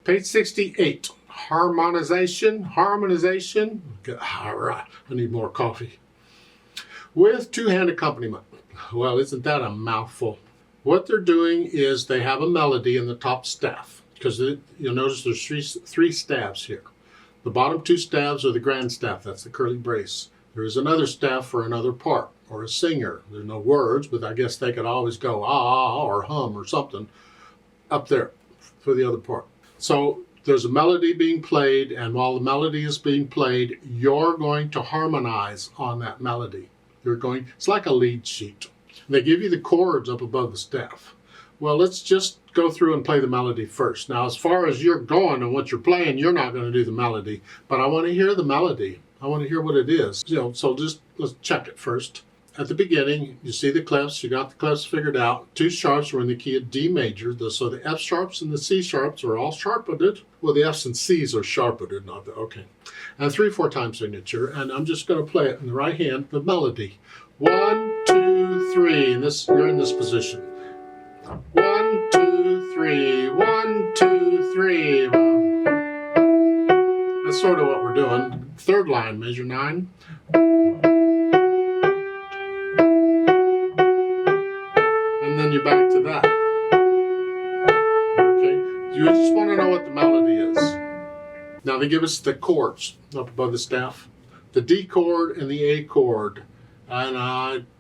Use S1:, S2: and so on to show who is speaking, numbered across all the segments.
S1: Page 68, harmonization. I need more coffee. With two-hand accompaniment. Well, isn't that a mouthful? What they're doing is they have a melody in the top staff, because you'll notice there's three staves here. The bottom two staves are the grand staff, that's the curly brace. There is another staff for another part, or a singer. There's no words, but I guess they could always go ah or hum or something up there for the other part. So there's a melody being played, and while the melody is being played, you're going to harmonize on that melody. It's like a lead sheet. They give you the chords up above the staff. Well, let's just go through and play the melody first. Now, as far as you're going and what you're playing, you're not going to do the melody, but I want to hear the melody. I want to hear what it is. So let's check it first. At the beginning, you see the clefs. You got the clefs figured out. Two sharps are in the key of D major. So the F sharps and the C sharps are all sharpened. Well, the Fs and Cs are sharpened, not the, okay. And 3/4 time signature. And I'm just going to play it in the right hand, the melody. 1, 2, 3. And you're in this position. 1, 2, 3. 1, 2, 3. That's sort of what we're doing. Third line, measure 9. And then you're back to that. Okay, you just want to know what the melody is. Now they give us the chords up above the staff. The D chord and the A chord. And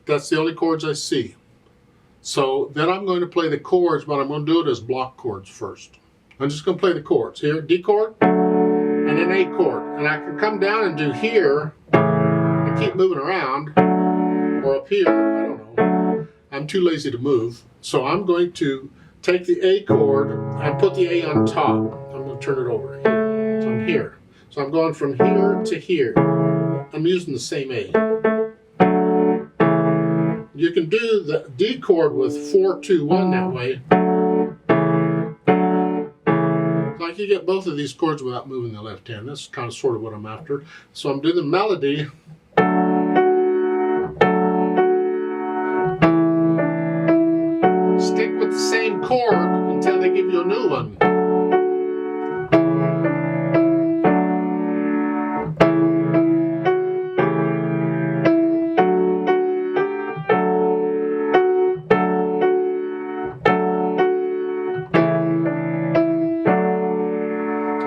S1: that's the only chords I see. So then I'm going to play the chords, but I'm going to do it as block chords first. I'm just going to play the chords. Here, D chord and an A chord. And I can come down and do here and keep moving around. Or up here, I don't know. I'm too lazy to move, so I'm going to take the A chord and put the A on top. I'm going to turn it over here. So I'm here. So I'm going from here to here. I'm using the same A. You can do the D chord with 4, 2, 1 that way. So I can get both of these chords without moving the left hand. That's kind of sort of what I'm after. So I'm doing the melody. Stick with the same chord until they give you a new one.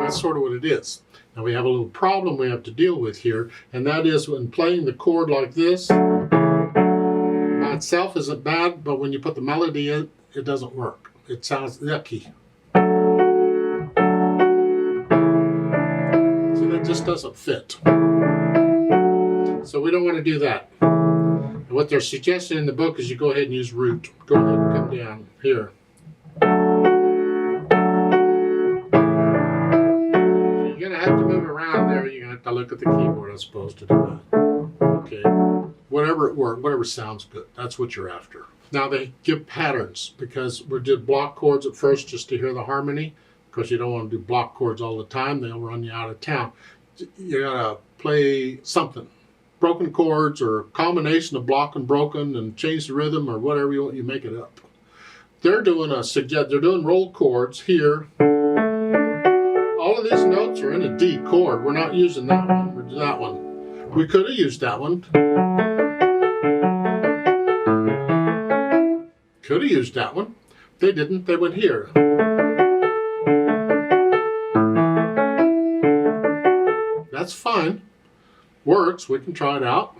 S1: That's sort of what it is. Now we have a little problem we have to deal with here, and that is when playing the chord like this, by itself isn't bad, but when you put the melody in, it doesn't work. It sounds yucky. See, that just doesn't fit. So we don't want to do that. And what they're suggesting in the book is you go ahead and use root. Go ahead and come down here. You're going to have to move around there. You're going to have to look at the keyboard, I suppose, to do that. Okay. Whatever it works, whatever sounds good. That's what you're after. Now they give patterns, because we did block chords at first just to hear the harmony. Because you don't want to do block chords all the time. They'll run you out of town. You got to play something. Broken chords, or a combination of block and broken, and change the rhythm, or whatever you want. You make it up. They're doing roll chords here. All of these notes are in a D chord. We're not using that one. We're doing that one. We could have used that one. Could have used that one. They didn't. They went here. That's fine. Works. We can try it out.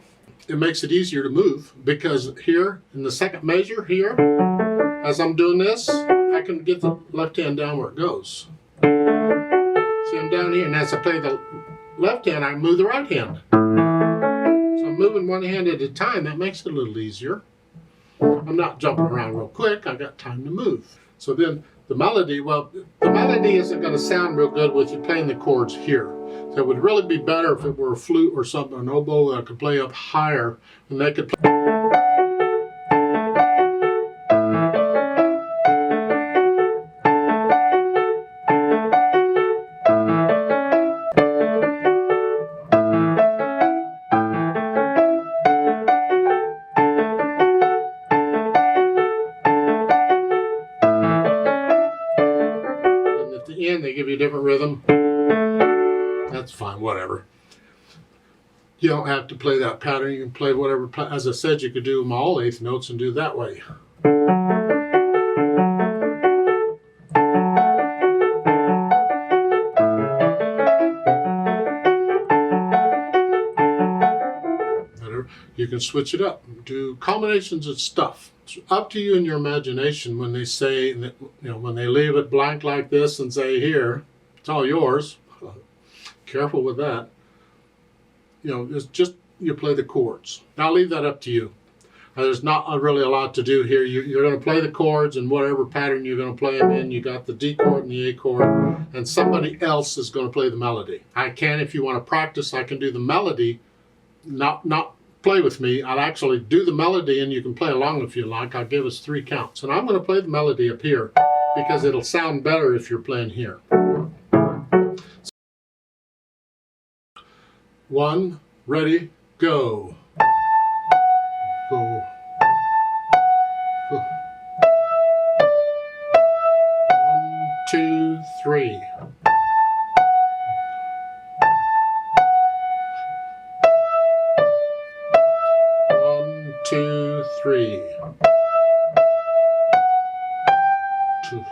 S1: It makes it easier to move, because here in the second measure here, as I'm doing this, I can get the left hand down where it goes. See, I'm down here, and as I play the left hand, I move the right hand. So I'm moving one hand at a time. That makes it a little easier. I'm not jumping around real quick. I got time to move. So then the melody, well, the melody isn't going to sound real good with you playing the chords here. So it would really be better if it were a flute or something, an oboe that could play up higher, and they could play. the end, they give you a different rhythm. That's fine, whatever. You don't have to play that pattern. You can play whatever. As I said, you could do them all eighth notes and do it that way. You can switch it up, do combinations of stuff. It's up to you and your imagination when they say, when they leave it blank like this and say, here, it's all yours. Careful with that. It's just you play the chords. I'll leave that up to you. There's not really a lot to do here. You're going to play the chords in whatever pattern you're going to play them in. You got the D chord and the A chord, and somebody else is going to play the melody. I can, if you want to practice, I can do the melody, not play with me. I'll actually do the melody and you can play along if you like. I'll give us 3 counts. And I'm going to play the melody up here because it'll sound better if you're playing here. 1, ready, go. Go. 1, 2, 3. 1, 2, 3. 2.